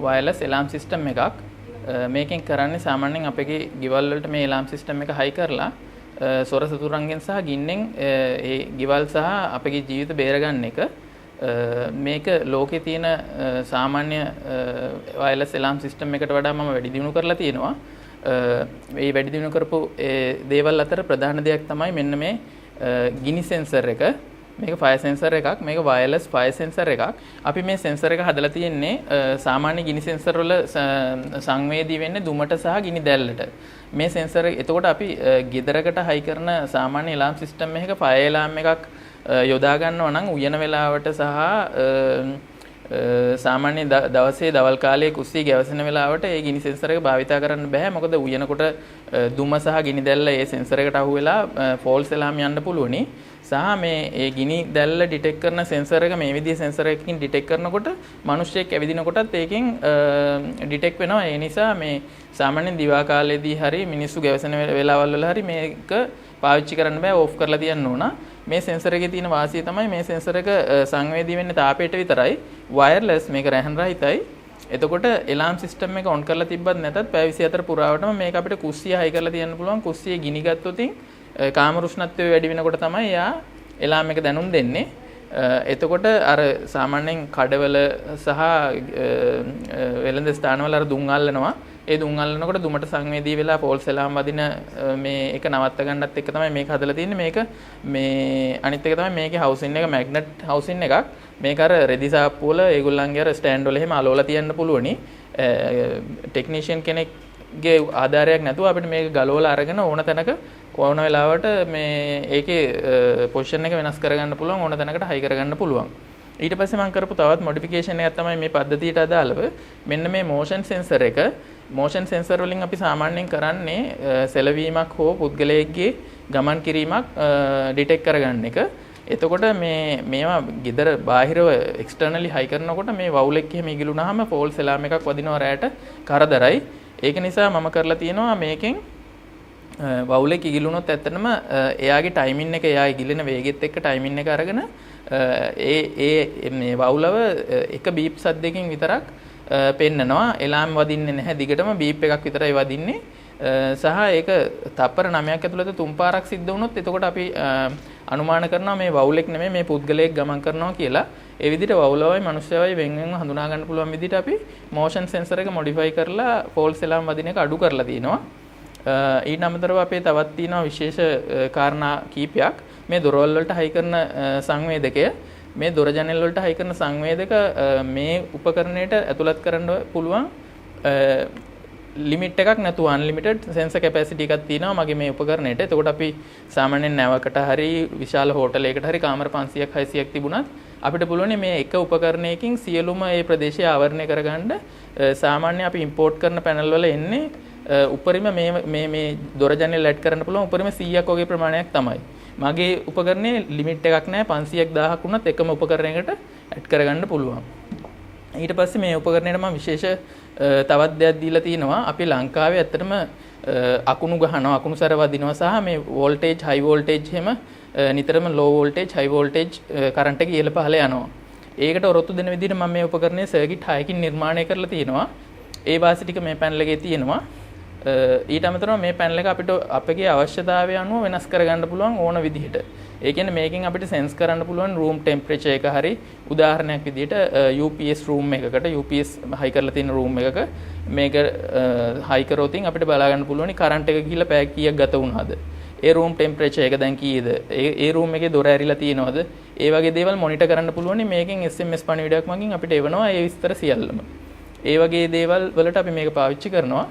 Wireless alarm system එකක්. මේකෙන් කරන්නේ සාමාන්‍යයෙන් අපේ ගෙවල් වලට මේ එලාම් සිස්ටම් එක හයි කරලා සොර සතුරන්ගෙන් සහ ගින්නෙන් ඒ ගෙවල් සහ අපේ ජීවිත බේරගන්න එක. මේක ලෝකේ තියෙන සාමාන්‍ය වයර්ලස් එලාම් සිස්ටම් එකට වඩා මම වැඩි දියුණු කරලා තියෙනවා. මේ වැඩි දියුණු කරපු දේවල් අතර ප්‍රධාන දෙයක් තමයි මෙන්න මේ ගිනි සෙන්සර් එක. මේක ෆයර් සෙන්සර් එකක්. මේක වයර්ලස් ෆයර් සෙන්සර් එකක්. අපි මේ සෙන්සර් එක හදලා තියෙන්නේ සාමාන්‍ය ගිනි සෙන්සර් වල සංවේදී වෙන්නේ දුමට සහ ගිනි දැල්ලට. මේ සෙන්සර් එතකොට අපි ගෙදරකට හයි කරන සාමාන්‍ය එලාම් සිස්ටම් එකක ෆයර් එලාම් එකක් යොදා ගන්නවා නම් උයන වෙලාවට සහ සාමාන්‍ය දවසේ දවල් කාලයේ කුස්සිය ගැවසෙන වෙලාවට ඒ ගිනි සෙන්සර් එක භාවිතා කරන්න බෑ. මොකද උයනකොට දුම සහ ගිනි දැල්ල ඒ සෙන්සර් එකට අහු වෙලා ෆෝල්ස් එලාම් යන්න පුළුවනි. සහ මේ ඒ ගිනි දැල්ල ඩිටෙක්ට් කරන සෙන්සර් එක මේ විදිහේ සෙන්සර් එකකින් ඩිටෙක්ට් කරනකොට මිනිස්සෙක් ඇවිදිනකොටත් ඒකෙන් ඩිටෙක්ට් වෙනවා. ඒ නිසා මේ සාමාන්‍යයෙන් දිවා කාලේදී හරි මිනිස්සු ගැවසෙන වෙලාවල් වල හරි මේක පාවිච්චි කරන්න බෑ, ඕෆ් කරලා තියන්න ඕන. මේ සෙන්සර් එකේ තියෙන වාසිය තමයි මේ සෙන්සර් එක සංවේදී වෙන්නේ තාපයට විතරයි. වයර්ලස් මේක රැහන් රහිතයි. එතකොට එලාම් සිස්ටම් එක ඔන් කරලා තිබ්බත් නැතත් පැය 24 පුරාවටම මේක අපිට කුස්සිය හයි කරලා තියන්න පුළුවන්. කුස්සියේ ගිනි ගත්තොතින් කාමර උෂ්ණත්වය වැඩි වෙනකොට තමයි යා එලාම් එක දැනුම් දෙන්නේ. එතකොට අර සාමාන්‍යයෙන් කඩවල සහ වෙළඳ ස්ථානවල අර දුම් අල්ලනවා. ඒ දුම් අල්ලනකොට දුමට සංවේදී වෙලා ෆෝල්ස් එලාම් වදින මේ එක නවත්ත ගන්නත් එක තමයි මේක හදලා තියෙන්නේ. මේක මේ අනිත් එක තමයි මේකේ හවුසින් එක මැග්නට් හවුසින් එකක්. මේක අර රෙදි සාප්පු වල ඒගොල්ලන්ගේ අර ස්ටෑන්ඩ් වල එහෙම අලවලා තියන්න පුළුවනි. ටෙක්නීෂියන් කෙනෙක්ගේ ආධාරයක් නැතුව අපිට මේක ගලවලා අරගෙන ඕන තැනක ඕන වෙලාවට මේ ඒකේ පොසිෂන් එක වෙනස් කරගන්න පුළුවන්, ඕන තැනකට හයි කරගන්න පුළුවන්. ඊට පස්සේ මම කරපු තවත් මොඩිෆිකේෂන් එකක් තමයි මේ පද්ධතියට අදාළව මෙන්න මේ මෝෂන් සෙන්සර් එක. මෝෂන් සෙන්සර් වලින් අපි සාමාන්‍යයෙන් කරන්නේ සෙලවීමක් හෝ පුද්ගලයෙක්ගේ ගමන් කිරීමක් ඩිටෙක්ට් කරගන්න එක. එතකොට මේවා ගෙදර බාහිරව එක්ස්ටර්නලි හයි කරනකොට මේ වවුල් එක එහෙම ඉගිලුනහම ෆෝල්ස් එලාම් එකක් වදිනවා රැයට කරදරයි. ඒක නිසා මම කරලා තියෙනවා මේකෙන් වවුල් එක ඉගිලුනොත් ඇත්තටම එයාගේ ටයිමින් එක එයා ඉගිලෙන වේගෙත් එක්ක ටයිමින් එක අරගෙන මේ වවුලව එක බීප් සද්දකින් විතරක් පෙන්නනවා. එලාම් වදින්නේ නැහැ. දිගටම බීප් එකක් විතරයි වදින්නේ. සහ ඒක තප්පර 9ක් ඇතුළත 3 පාරක් සිද්ධ වුණොත් එතකොට අපි අනුමාන කරනවා මේ වවුලෙක් නෙමෙයි මේ පුද්ගලයෙක් ගමන් කරනවා කියලා. ඒ විදිහට වවුලවයි මනුස්සයවයි වෙන්වෙන්ව හඳුනා ගන්න පුළුවන් විදිහට අපි මෝෂන් සෙන්සර් එක මොඩිෆයි කරලා ෆෝල්ස් එලාම් වදින එක අඩු කරලා තියෙනවා. ඊට අමතරව අපේ තවත් තියෙනවා විශේෂ කාරණා කීපයක්. මේ දොරවල් වලට හයි කරන සංවේදකය, මේ දොර ජනෙල් වලට හයි කරන සංවේදක මේ උපකරණයට ඇතුළත් කරන්න පුළුවන් ලිමිට් එකක් නැතුව අන්ලිමිටඩ් සෙන්සර් කැපැසිටි එකක් තියෙනවා මගේ මේ උපකරණයට. එතකොට අපි සාමාන්‍යයෙන් නැවකට හරි විශාල හෝටලයකට හරි කාමර 500ක් 600ක් තිබුණත් අපිට පුළුවන් මේ එක උපකරණයකින් සියලුම මේ ප්‍රදේශය ආවරණය කරගන්න. සාමාන්‍ය අපි ඉම්පෝට් කරන පැනල් වල එන්නේ උපරිම මේ දොර ජනෙල් ඇඩ් කරන්න පුළුවන් උපරිම 100ක් වගේ ප්‍රමාණයක් තමයි. මගේ උපකරණේ ලිමිට් එකක් නැහැ. 500ක් 1000ක් වුණත් එකම උපකරණයකට ඇඩ් කරගන්න පුළුවන්. ඊට පස්සේ මේ උපකරණයට මම විශේෂ තවත් දෙයක් දීලා තිනවා. අපි ලංකාවේ ඇත්තටම අකුණු ගහනවා, අකුණු සැර වදිනවා සහ මේ වෝල්ටේජ් හයි වෝල්ටේජ් එහෙම නිතරම ලෝ වෝල්ටේජ් හයි වෝල්ටේජ් කරන්ට් එක ඉහළ පහළ යනවා. ඒකට ඔරොත්තු දෙන විදිහට මම මේ උපකරණයේ සර්කිට් 6කින් නිර්මාණය කරලා තිනවා. ඒ වාසි ටික මේ පැනල් එකේ තියෙනවා. ඊට අමතරව මේ පැනල් එක අපිට අපගේ අවශ්‍යතාවය අනුව වෙනස් කරගන්න පුළුවන් ඕන විදිහට. ඒ කියන්නේ මේකෙන් අපිට සෙන්ස් කරන්න පුළුවන් රූම් ටෙම්පරේචර් එක හරි උදාහරණයක් විදිහට UPS රූම් එකකට UPS හයි කරලා තියෙන රූම් එකක මේක හයි කරොතින් අපිට බලා ගන්න පුළුවන් කරන්ට් එක ගිහිල්ලා පැය කීයක් ගත වුණාද, ඒ රූම් ටෙම්පරේචර් එක දැන් කීයද, ඒ රූම් එකේ දොර ඇරිලා තියෙනවද, ඒ වගේ දේවල් මොනිටර් කරන්න පුළුවන්. මේකෙන් SMS පණිවිඩයක් මගින් අපිට එවනවා ඒ විස්තර සියල්ලම. ඒ වගේ දේවල් වලට අපි මේක පාවිච්චි කරනවා.